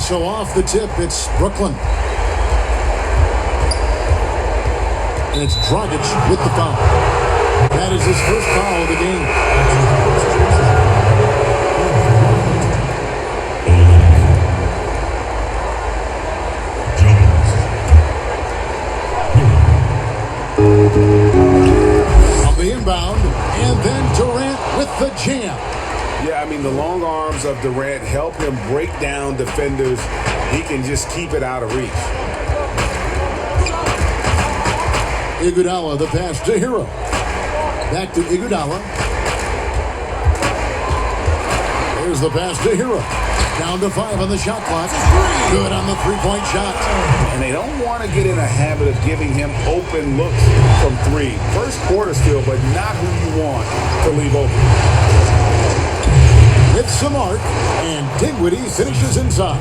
So off the tip, it's Brooklyn. And it's Dragic with the foul. That is his first foul of the game. On the inbound, and then Durant with the jam. Yeah, I mean, the long arms of Durant help him break down defenders. He can just keep it out of reach. Iguodala, the pass to Hero. Back to Iguodala. There's the pass to Hero. Down to 5 on the shot clock. Good on the three-point shot. And they don't want to get in a habit of giving him open looks from 3. First quarter still, but not who you want to leave open. With some arc, and Dinwiddie finishes inside.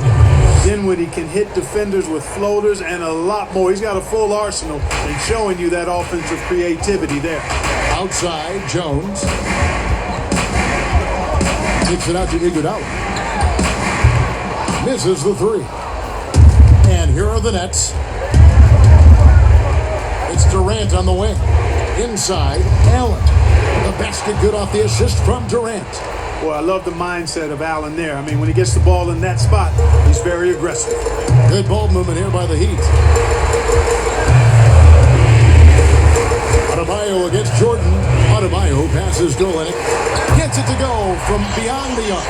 Dinwiddie can hit defenders with floaters and a lot more. He's got a full arsenal and showing you that offensive creativity there. Outside, Jones. Takes it out to Iguodala. Misses the 3. And here are the Nets. It's Durant on the wing. Inside, Allen. The basket good off the assist from Durant. Boy, I love the mindset of Allen there. I mean, when he gets the ball in that spot, he's very aggressive. Good ball movement here by the Heat. Adebayo against Jordan. Adebayo passes to Olynyk. Gets it to go from beyond the arc.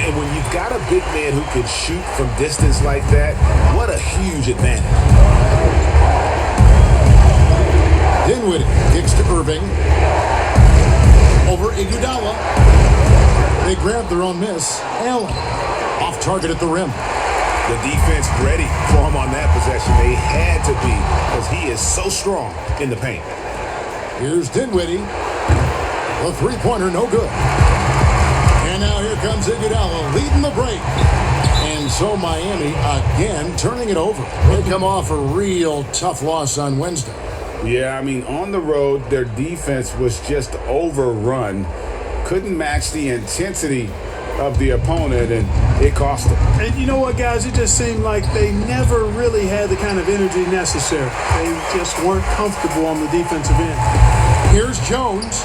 And when you've got a big man who can shoot from distance like that, what a huge advantage. Dinwiddie kicks to Irving. Over Iguodala. They grab their own miss. Allen off target at the rim. The defense ready for him on that possession. They had to be because he is so strong in the paint. Here's Dinwiddie. The three-pointer, no good. And now here comes Iguodala leading the break. And so Miami again turning it over. They come off a real tough loss on Wednesday. Yeah, I mean, on the road, their defense was just overrun. Couldn't match the intensity of the opponent, and it cost them. And you know what, guys? It just seemed like they never really had the kind of energy necessary. They just weren't comfortable on the defensive end. Here's Jones.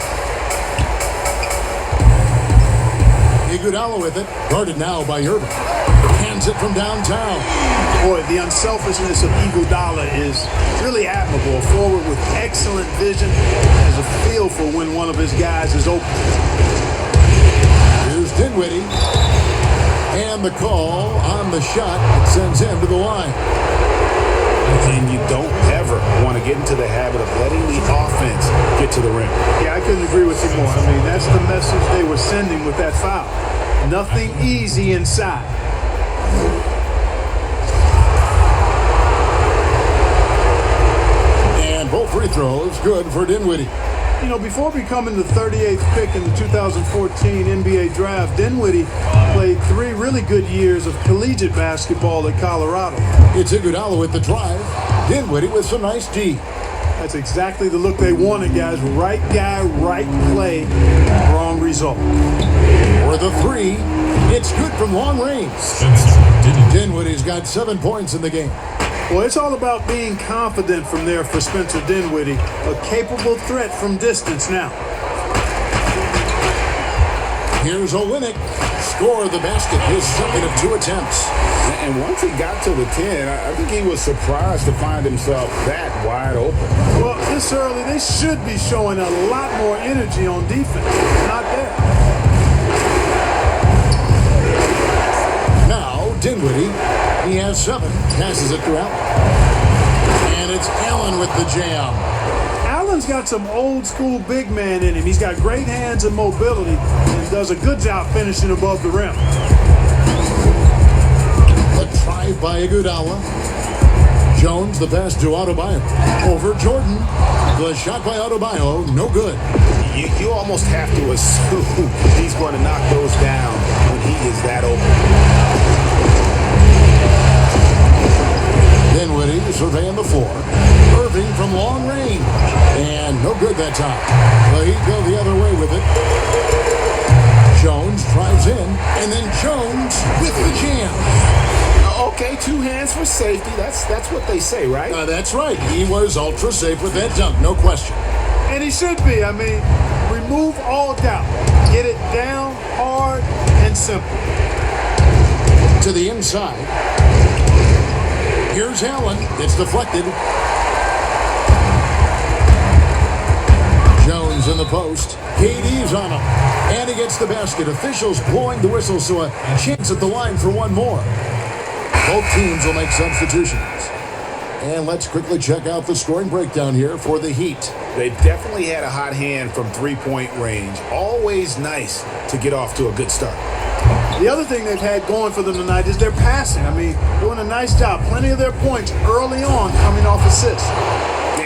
Iguodala with it. Guarded now by Irving. Hands it from downtown. Boy, the unselfishness of Iguodala is really admirable. A forward with excellent vision, has a feel for when one of his guys is open. Here's Dinwiddie. And the call on the shot that sends him to the line. And you don't ever want to get into the habit of letting the offense get to the rim. Yeah, I couldn't agree with you more. I mean, that's the message they were sending with that foul. Nothing easy inside. And both free throws good for Dinwiddie. You know, before becoming the 38th pick in the 2014 NBA Draft, Dinwiddie played 3 really good years of collegiate basketball at Colorado. It's Iguodala with the drive. Dinwiddie with some nice D. That's exactly the look they wanted, guys. Right guy, right play, wrong result. For the 3, it's good from long range. Dinwiddie's got 7 points in the game. Well, it's all about being confident from there for Spencer Dinwiddie. A capable threat from distance now. Here's Olynyk. Score the basket, his second of 2 attempts. And once he got to the 10, I think he was surprised to find himself that wide open. Well, this early, they should be showing a lot more energy on defense. Not there. Now, Dinwiddie. He has 7. Passes it to Allen. And it's Allen with the jam. Allen's got some old school big man in him. He's got great hands and mobility and does a good job finishing above the rim. The drive by Iguodala. Jones, the pass to Adebayo. Over Jordan. The shot by Adebayo, no good. You almost have to assume he's going to knock those down when he is that open. Dinwiddie surveying the floor. Irving from long range. And no good that time. The Heat go the other way with it. Jones drives in. And then Jones with the jam. Okay, 2 hands for safety. That's what they say, right? That's right. He was ultra safe with that dunk, no question. And he should be. I mean, remove all doubt. Get it down, hard, and simple. To the inside. Here's Allen. It's deflected. Jones in the post. KD's on him. And he gets the basket. Officials blowing the whistle, so a chance at the line for one more. Both teams will make substitutions. And let's quickly check out the scoring breakdown here for the Heat. They definitely had a hot hand from three-point range. Always nice to get off to a good start. The other thing they've had going for them tonight is their passing. I mean, doing a nice job. Plenty of their points early on coming off assists.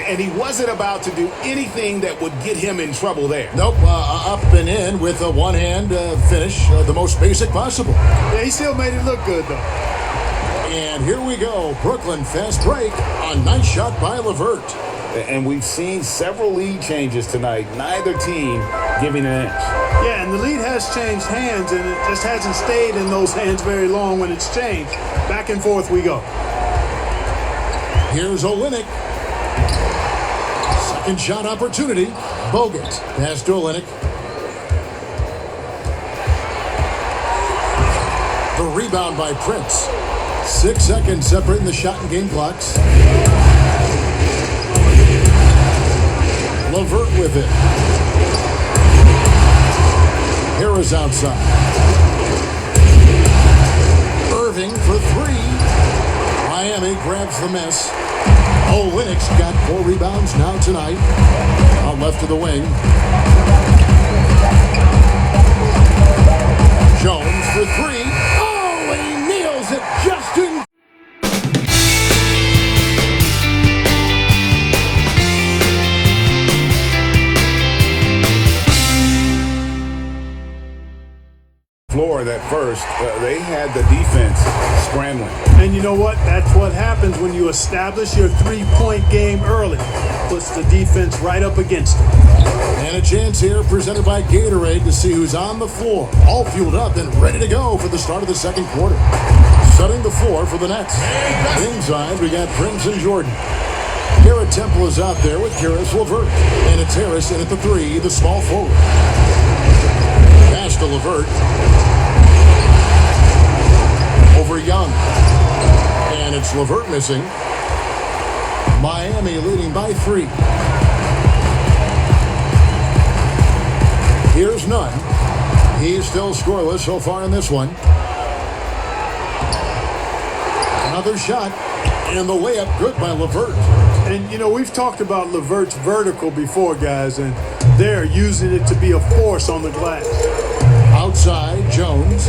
And he wasn't about to do anything that would get him in trouble there. Nope, up and in with a one-hand finish, the most basic possible. Yeah, he still made it look good, though. And here we go. Brooklyn fast break. A nice shot by LeVert. And we've seen several lead changes tonight. Neither team giving an inch. Yeah, and the lead has changed hands, and it just hasn't stayed in those hands very long when it's changed. Back and forth we go. Here's Olynyk. Second shot opportunity. Bogut. Pass to Olynyk. The rebound by Prince. 6 seconds separating the shot and game clocks. LeVert with it. Harris outside. Irving for 3. Miami grabs the miss. Olynyk's got 4 rebounds now tonight. Out left of the wing. Jones for 3. Oh, he nails it just in. Floor that first, they had the defense scrambling. And you know what? That's what happens when you establish your three-point game early. Puts the defense right up against it. And a chance here presented by Gatorade to see who's on the floor. All fueled up and ready to go for the start of the second quarter. Setting the floor for the Nets. Inside, we got Prince and Jordan. Garrett Temple is out there with Karis LeVert. And it's Harris in at the 3, the small forward. Pass to LeVert. Over Young. And it's LeVert missing. Miami leading by 3. Here's Nunn. He's still scoreless so far in this one. Another shot. And the layup good by LeVert. And, you know, we've talked about LeVert's vertical before, guys, and they're using it to be a force on the glass. Outside, Jones.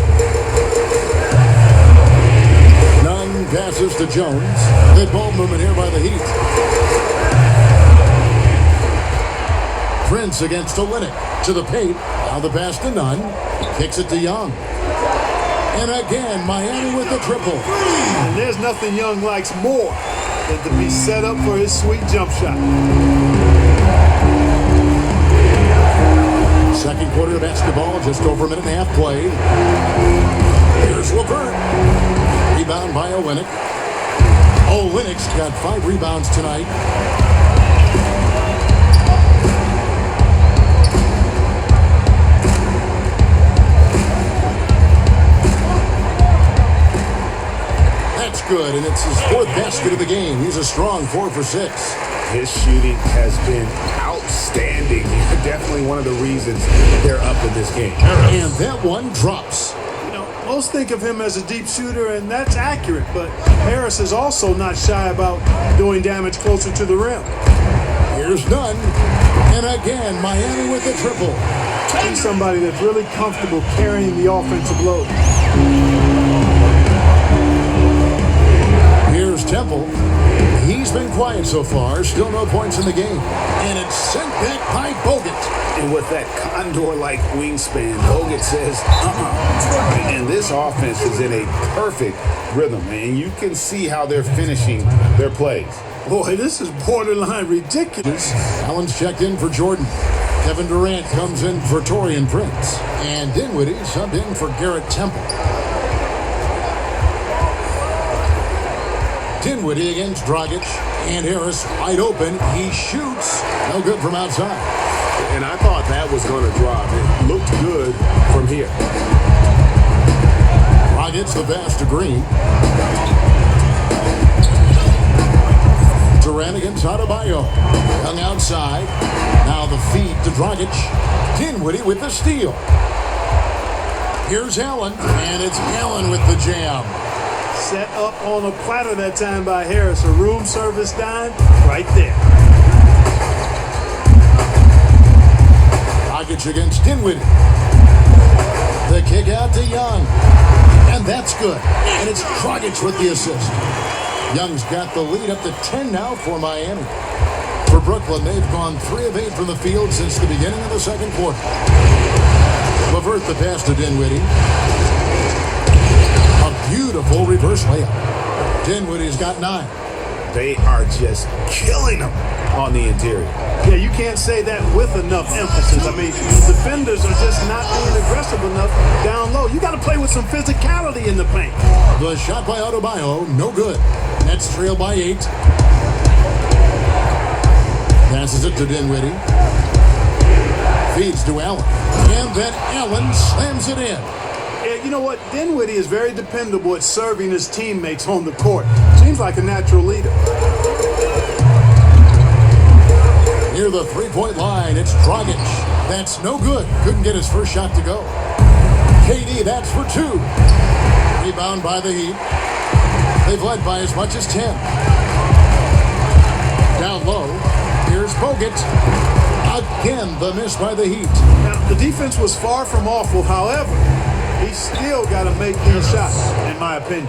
Nunn passes to Jones. Good ball movement here by the Heat. Prince against Olynyk. To the paint. Now the pass to Nunn. Kicks it to Young. And again, Miami with the triple. And there's nothing Young likes more than to be set up for his sweet jump shot. Second quarter of basketball, just over a minute and a half played. Here's LeVert. Rebound by Olynyk. Olynyk's got 5 rebounds tonight. That's good, and it's his 4th basket of the game. He's a strong 4 for 6. His shooting has been outstanding. Definitely one of the reasons they're up in this game. And that one drops. You know, most think of him as a deep shooter, and that's accurate, but Harris is also not shy about doing damage closer to the rim. Here's Nunn. And again, Miami with the triple. He's somebody that's really comfortable carrying the offensive load. Here's Temple. He's been quiet so far. Still no points in the game. And it's sent back by Bogut. And with that condor-like wingspan, Bogut says, And this offense is in a perfect rhythm. And you can see how they're finishing their plays. Boy, this is borderline ridiculous. Allen's checked in for Jordan. Kevin Durant comes in for Taurean Prince. And Dinwiddie subbed in for Garrett Temple. Dinwiddie against Dragic. And Harris wide open. He shoots. No good from outside. And I thought that was going to drop. It looked good from here. Dragic the pass to Green. Durant against Adebayo. Young outside. Now the feed to Dragic. Dinwiddie with the steal. Here's Allen. And it's Allen with the jam. Set up on a platter that time by Harris. A room service dime right there. Dragic against Dinwiddie. The kick out to Young. And that's good. And it's Dragic with the assist. Young's got the lead up to 10 now for Miami. For Brooklyn, they've gone 3 of 8 from the field since the beginning of the second quarter. LeVert the pass to Dinwiddie. A beautiful reverse layup. Dinwiddie's got 9. They are just killing them on the interior. Yeah, you can't say that with enough emphasis. I mean, the defenders are just not being aggressive enough down low. You got to play with some physicality in the paint. The shot by Adebayo, no good. Nets trail by 8. Passes it to Dinwiddie. Feeds to Allen. And then Allen slams it in. Yeah, you know what? Dinwiddie is very dependable at serving his teammates on the court. Seems like a natural leader. Near the three-point line, it's Dragic. That's no good. Couldn't get his first shot to go. KD, that's for 2. Rebound by the Heat. They've led by as much as 10. Down low, here's Bogut. Again, the miss by the Heat. Now, the defense was far from awful. However, he's still got to make these shots, in my opinion.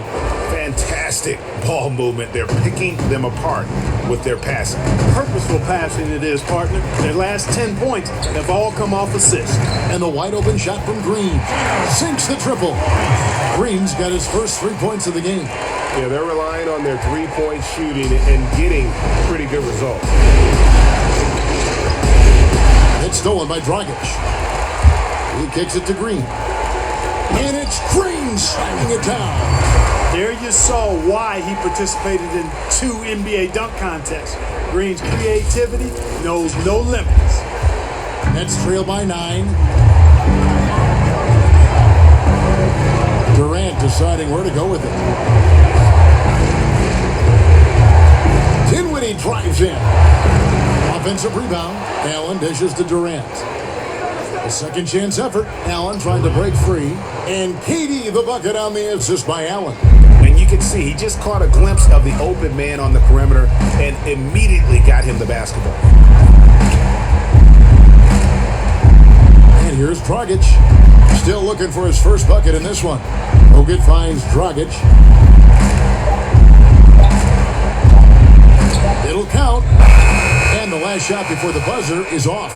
Fantastic ball movement. They're picking them apart with their passing. Purposeful passing it is, partner. Their last 10 points have all come off assists. And the wide open shot from Green. Sinks the triple. Green's got his first 3 points of the game. Yeah, they're relying on their three-point shooting and getting pretty good results. It's stolen by Dragic. He kicks it to Green. And it's Green slamming it down. There you saw why he participated in 2 NBA dunk contests. Green's creativity knows no limits. Nets trail by 9. Durant deciding where to go with it. Dinwiddie drives in. Offensive rebound. Allen dishes to Durant. A second chance effort. Allen trying to break free. And KD the bucket on the assist by Allen. And you can see he just caught a glimpse of the open man on the perimeter and immediately got him the basketball. And here's Dragic. Still looking for his first bucket in this one. Bogut finds Dragic. It'll count. And the last shot before the buzzer is off.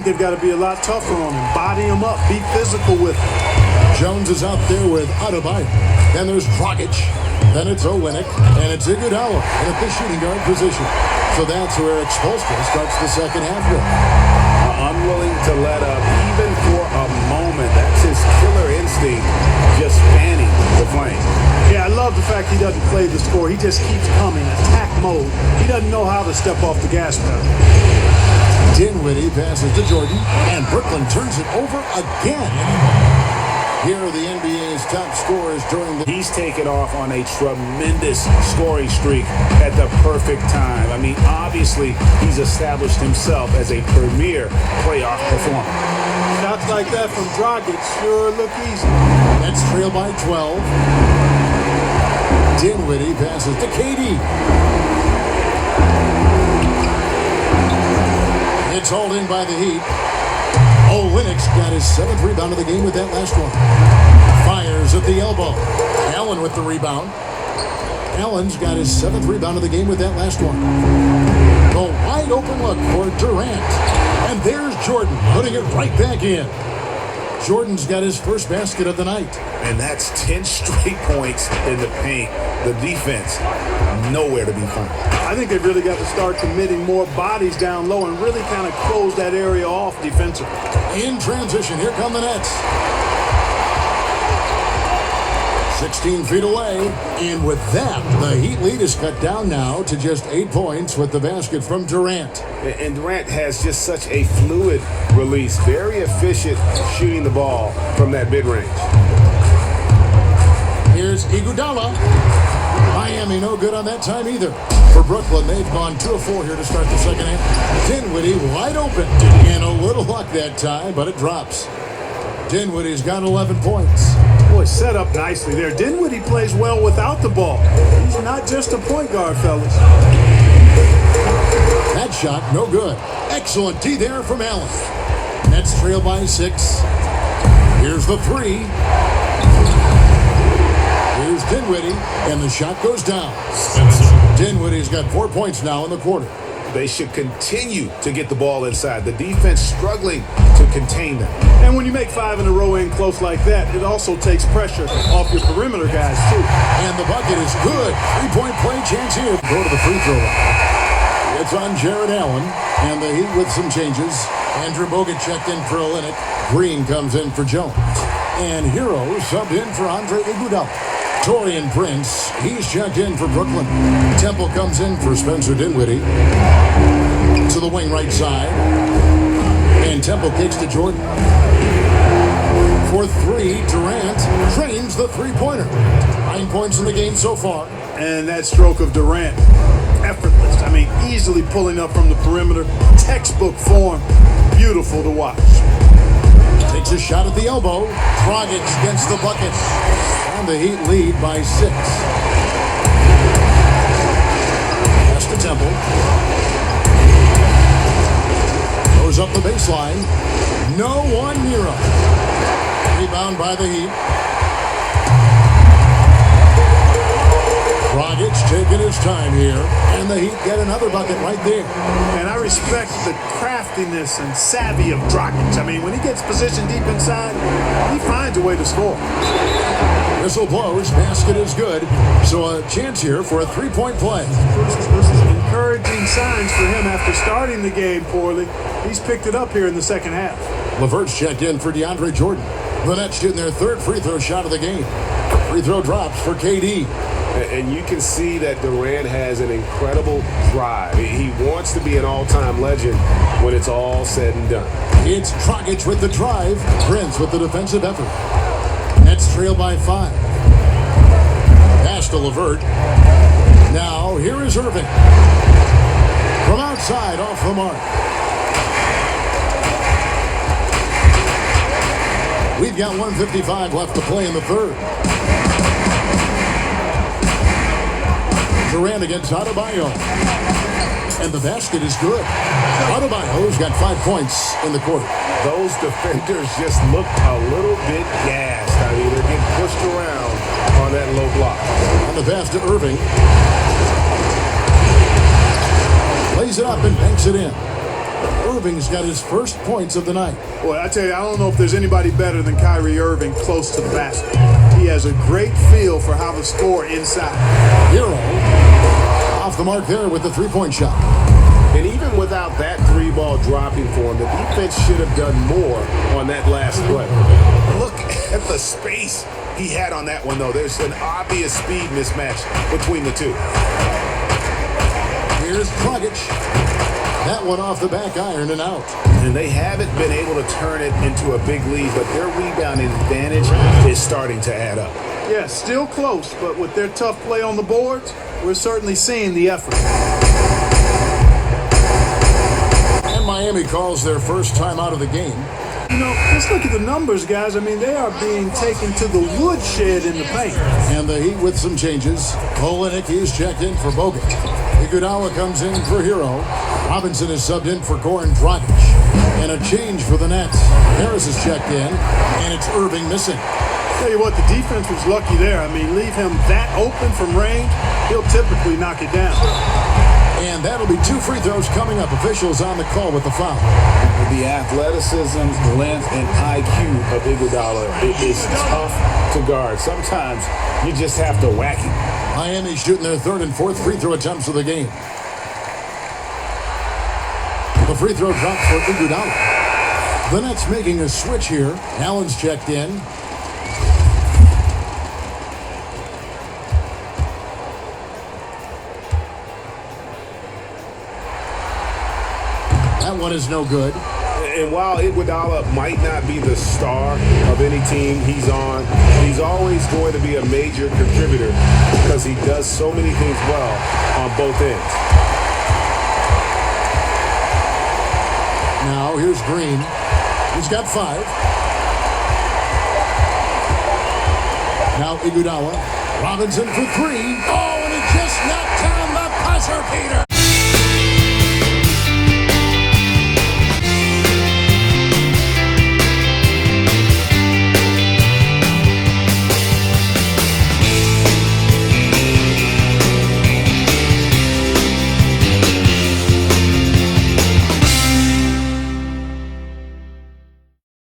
They've got to be a lot tougher on him. Body him up. Be physical with him. Jones is out there with Adebayo. Then there's Dragic. Then it's Olynyk. And it's Iguodala in at the shooting guard position. So that's where Spoelstra starts the second half with. Unwilling to let up even for a moment. That's his killer instinct just fanning the flame. Yeah, I love the fact he doesn't play the score. He just keeps coming. Attack mode. He doesn't know how to step off the gas pedal. Dinwiddie passes to Jordan, and Brooklyn turns it over again. Here are the NBA's top scorers during the... He's taken off on a tremendous scoring streak at the perfect time. I mean, obviously, he's established himself as a premier playoff performer. Shots like that from Dragic sure look easy. Nets trail by 12. Dinwiddie passes to KD. It's hauled in by the Heat. Olynyk got his 7th rebound of the game with that last one. Fires at the elbow. Allen with the rebound. Allen's got his 7th rebound of the game with that last one. The wide open look for Durant. And there's Jordan putting it right back in. Jordan's got his first basket of the night. And that's 10 straight points in the paint. The defense, nowhere to be found. I think they've really got to start committing more bodies down low and really kind of close that area off defensively. In transition, here come the Nets. 16 feet away, and with that, the Heat lead is cut down now to just 8 points with the basket from Durant. And Durant has just such a fluid release, very efficient shooting the ball from that mid-range. Here's Iguodala. Miami no good on that time either. For Brooklyn, they've gone 2 of 4 here to start the second half. Dinwiddie wide open, and a little luck that time, but it drops. Dinwiddie's got 11 points. Boy, set up nicely there. Dinwiddie plays well without the ball. He's not just a point guard, fellas. That shot, no good. Excellent D there from Allen. Nets trail by 6. Here's the 3. Here's Dinwiddie, and the shot goes down. Dinwiddie's got 4 points now in the quarter. They should continue to get the ball inside. The defense struggling to contain them. And when you make 5 in a row in close like that, it also takes pressure off your perimeter guys, too. And the bucket is good. 3-point play chance here. Go to the free throw line. It's on Jared Allen, and the Heat with some changes. Andrew Bogut checked in for Olynyk. Green comes in for Jones. And Hero subbed in for Andre Iguodala. Taurean Prince, he's checked in for Brooklyn. Temple comes in for Spencer Dinwiddie. To the wing right side. And Temple kicks to Jordan. For 3, Durant trains the three-pointer. 9 points in the game so far. And that stroke of Durant, effortless. I mean, easily pulling up from the perimeter. Textbook form. Beautiful to watch. Takes a shot at the elbow. Dragic gets the bucket. And the Heat lead by 6. Pass to Temple. Goes up the baseline. No one near him. Rebound by the Heat. Dragic taking his time here. And the Heat get another bucket right there. And I respect the craftiness and savvy of Dragic. I mean, when he gets positioned deep inside, he finds a way to score. Whistle blows, basket is good. So a chance here for a 3-point play. Encouraging signs for him after starting the game poorly. He's picked it up here in the second half. LeVert's checked in for DeAndre Jordan. The Nets shooting their 3rd free throw shot of the game. Free throw drops for KD. And you can see that Durant has an incredible drive. He wants to be an all-time legend when it's all said and done. It's Dragic with the drive. Prince with the defensive effort. Nets trail by 5. Pass to LeVert. Now, here is Irving. From outside, off the mark. We've got 1:55 left to play in the 3rd. Durant against Adebayo. And the basket is good. Adebayo's got 5 points in the quarter. Those defenders just looked a little bit gassed. I mean, they're getting pushed around on that low block. On the pass to Irving. Lays it up and banks it in. Irving's got his first points of the night. Boy, I tell you, I don't know if there's anybody better than Kyrie Irving close to the basket. He has a great feel for how to score inside. Hero off the mark there with the 3-point shot. And even without that 3-ball dropping for him, the defense should have done more on that last play. Look at the space he had on that one, though. There's an obvious speed mismatch between the two. Here's Dragic. That one off the back iron and out. And they haven't been able to turn it into a big lead, but their rebounding advantage is starting to add up. Yeah, still close, but with their tough play on the boards, we're certainly seeing the effort. And Miami calls their first time out of the game. You know, just look at the numbers, guys. I mean, they are being taken to the woodshed in the paint. And the Heat with some changes. Olenek is checked in for Bogut. Iguodala comes in for Hero. Robinson is subbed in for Goran Dragic. And a change for the Nets. Harris is checked in, and it's Irving missing. Tell you what, the defense was lucky there. I mean, leave him that open from range, he'll typically knock it down. And that'll be 2 free throws coming up. Officials on the call with the foul. The athleticism, length, and IQ of Iguodala is tough to guard. Sometimes you just have to whack him. Miami shooting their 3rd and 4th free throw attempts of the game. The free throw drops for Iguodala. The Nets making a switch here. Allen's checked in. That one is no good. And while Iguodala might not be the star of any team he's on, he's always going to be a major contributor because he does so many things well on both ends. Now here's Green. He's got 5. Now Iguodala. Robinson for 3. Oh, and he just knocked down the buzzer beater.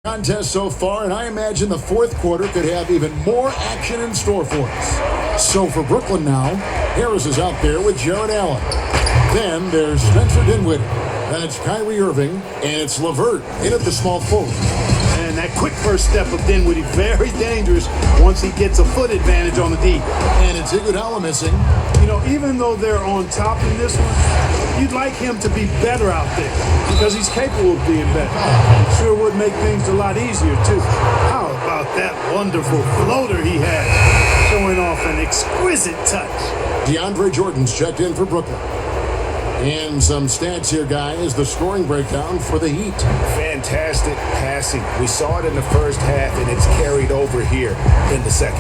Contest so far, and I imagine the 4th quarter could have even more action in store for us. So for Brooklyn now, Harris is out there with Jared Allen. Then there's Spencer Dinwiddie. Then it's Kyrie Irving, and it's LeVert in at the small forward. And that quick first step of Dinwiddie, very dangerous once he gets a foot advantage on the D. And it's Iguodala missing. You know, even though they're on top in this one, you'd like him to be better out there because he's capable of being better. It sure would make things a lot easier, too. How about that wonderful floater he had, showing off an exquisite touch. DeAndre Jordan's checked in for Brooklyn. And some stats here, guys. The scoring breakdown for the Heat. Fantastic passing. We saw it in the first half, and it's carried over here in the second.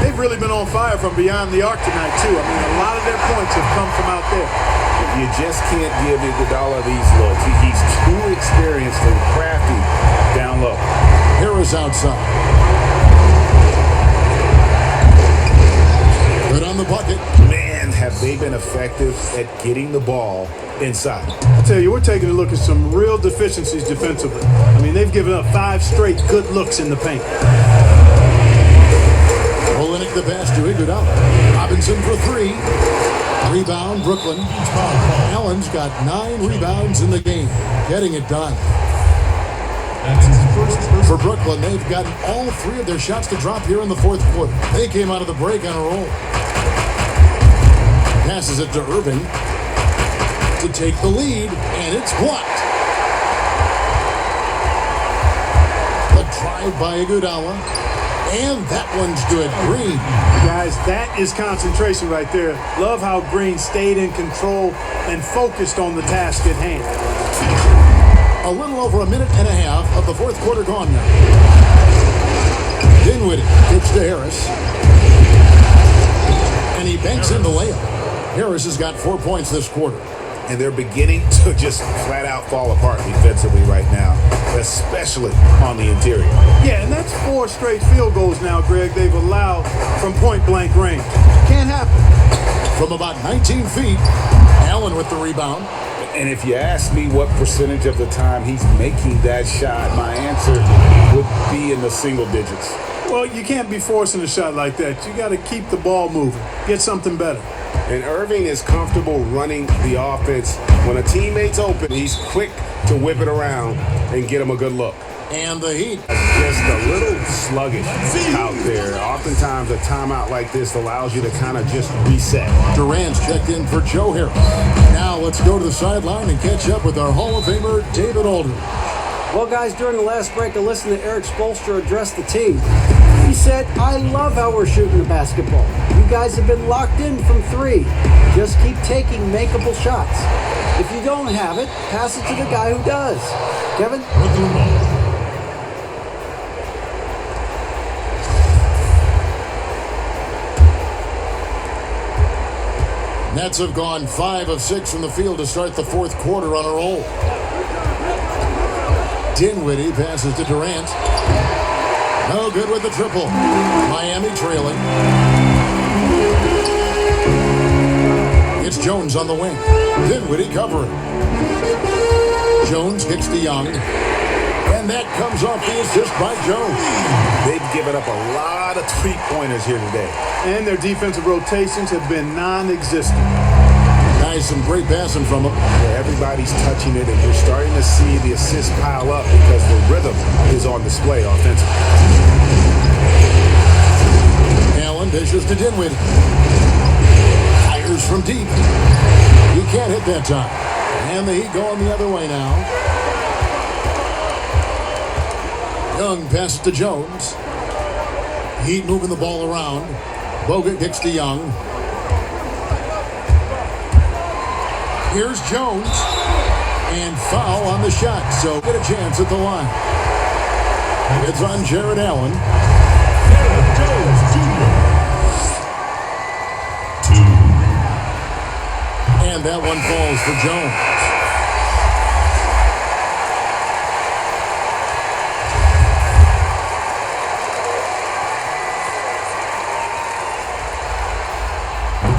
They've really been on fire from beyond the arc tonight, too. I mean, a lot of their points have come from out there. You just can't give Iguodala these looks. He's too experienced and crafty down low. Harris outside. Good on the bucket. Man, have they been effective at getting the ball inside. I tell you, we're taking a look at some real deficiencies defensively. I mean, they've given up 5 straight good looks in the paint. Olenek the pass to Iguodala. Robinson for 3. Rebound, Brooklyn. Allen's got 9 rebounds in the game, getting it done. For Brooklyn, they've gotten all 3 of their shots to drop here in the 4th quarter. They came out of the break on a roll. Passes it to Irving to take the lead, and it's blocked. The drive by Iguodala, and that one's good. Green. Guys, that is concentration right there. Love how Green stayed in control and focused on the task at hand. A little over a minute and a half of the 4th quarter gone now. Dinwiddie gets to Harris, and he banks in the layup. Harris has got 4 points this quarter. And they're beginning to just flat out fall apart defensively right now, especially on the interior. Yeah, and that's 4 straight field goals now, Greg, they've allowed from point-blank range. Can't happen. From about 19 feet, Allen with the rebound. And if you ask me what percentage of the time he's making that shot, my answer would be in the single digits. Well, you can't be forcing a shot like that. You got to keep the ball moving. Get something better. And Irving is comfortable running the offense. When a teammate's open, he's quick to whip it around and get him a good look. And the Heat. Just a little sluggish out there. Oftentimes, a timeout like this allows you to kind of just reset. Durant's checked in for Joe Harris. Now let's go to the sideline and catch up with our Hall of Famer, David Aldridge. Well, guys, during the last break, I listened to Eric Spoelstra address the team. He said, I love how we're shooting the basketball. You guys have been locked in from 3. Just keep taking makeable shots. If you don't have it, pass it to the guy who does. Kevin? Nets have gone 5 of 6 from the field to start the fourth quarter on a roll. Dinwiddie passes to Durant. No good with the triple. Miami trailing. It's Jones on the wing. Dinwiddie covering. Jones kicks to Young. And that comes off the assist by Jones. They've given up a lot of three-pointers here today. And their defensive rotations have been non-existent. Nice, some great passing from him. Yeah, everybody's touching it, and you're starting to see the assists pile up because the rhythm is on display offensively. Allen dishes to Dinwiddie. Fires from deep. He can't hit that time. And the Heat going the other way now. Young passes to Jones. Heat moving the ball around. Bogut kicks to Young. Here's Jones. And foul on the shot. So get a chance at the line. It's on Jared Allen. And that one falls for Jones.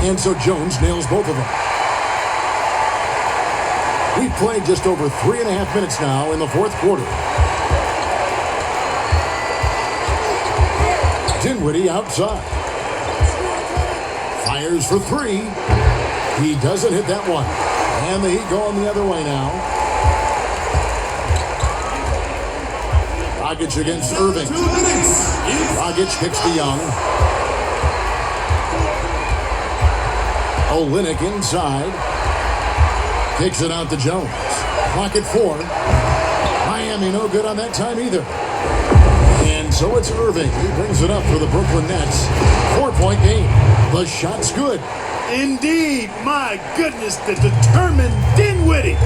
And so Jones nails both of them. We've played just over 3.5 minutes now in the fourth quarter. Dinwiddie outside. Fires for three. He doesn't hit that one. And the Heat going the other way now. Dragic against Irving. Dragic kicks to Young. Olynyk inside. Kicks it out to Jones. Clock at 4. Miami no good on that time either. And so it's Irving. He brings it up for the Brooklyn Nets. 4-point game. The shot's good. Indeed, my goodness, the determined Dinwiddie.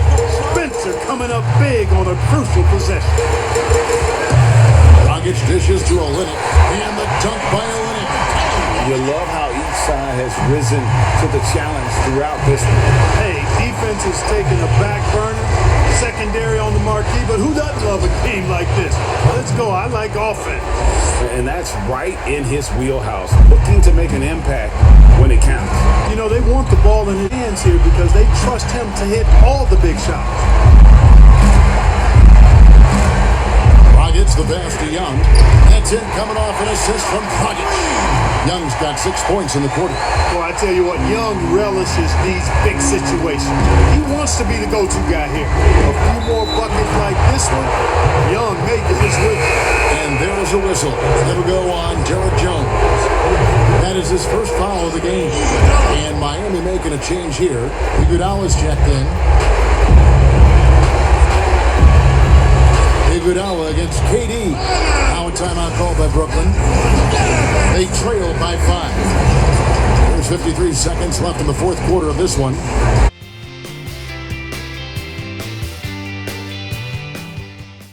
Spencer coming up big on a crucial possession. Dragic dishes to Olynyk. And the dunk by Olynyk. You love how each side has risen to the challenge throughout this one. Hey, defense is taking a back burner, secondary on the marquee, but who doesn't love a game like this? Let's go. I like offense. And that's right in his wheelhouse, looking to make an impact when it counts. You know, they want the ball in his hands here because they trust him to hit all the big shots. Dragic the pass to Young. That's it, coming off an assist from Dragic. Young's got 6 points in the quarter. Well, I tell you what, Young relishes these big situations. He wants to be the go-to guy here. A few more buckets like this one, Young may get his whistle. And there's a whistle. That'll go on Derek Jones. That is his first foul of the game. And Miami making a change here. Iguodala's checked in. Iguodala against KD. Now a timeout called by Brooklyn. They trail by 5. There's 53 seconds left in the fourth quarter of this one.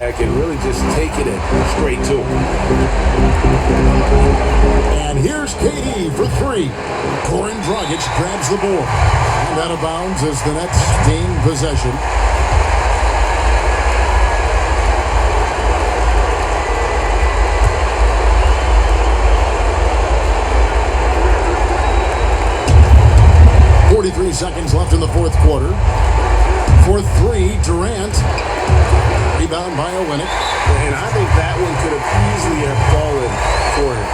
I can really just take it straight to him. And here's KD for 3. Goran Dragic grabs the board. And out of bounds as the Nets gain possession. Seconds left in the fourth quarter. For 3, Durant. Rebound by Olynyk. And I think that one could have easily have fallen for him.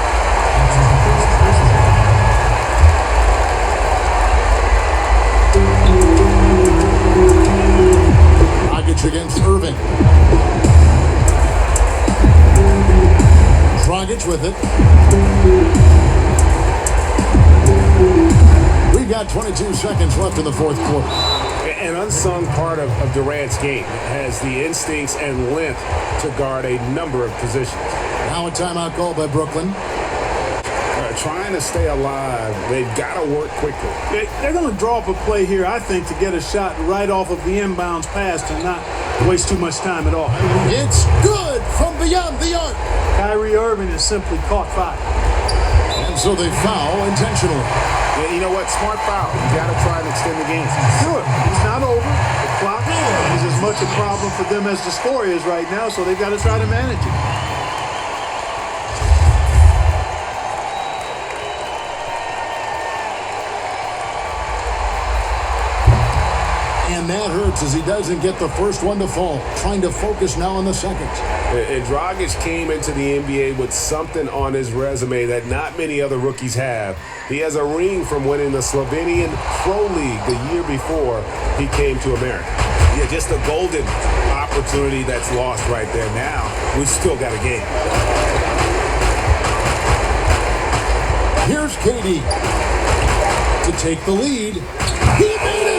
Dragic against Irving. Dragic with it. We've got 22 seconds left in the fourth quarter. An unsung part of Durant's game has the instincts and length to guard a number of positions. Now a timeout called by Brooklyn. Trying to stay alive, they've got to work quickly. They're going to draw up a play here, I think, to get a shot right off of the inbounds pass to not waste too much time at all. It's good from beyond the arc. Kyrie Irving has simply caught fire. And So they foul intentionally. Yeah, you know what? Smart foul. You got to try and extend the game. Sure, it's not over. The clock is as much a problem for them as the score is right now, so they've got to try to manage it. And that hurts as he doesn't get the first one to fall. Trying to focus now on the second. And Dragic came into the NBA with something on his resume that not many other rookies have. He has a ring from winning the Slovenian Pro League the year before he came to America. Yeah, just a golden opportunity that's lost right there. Now, we still got a game. Here's KD to take the lead. He made it!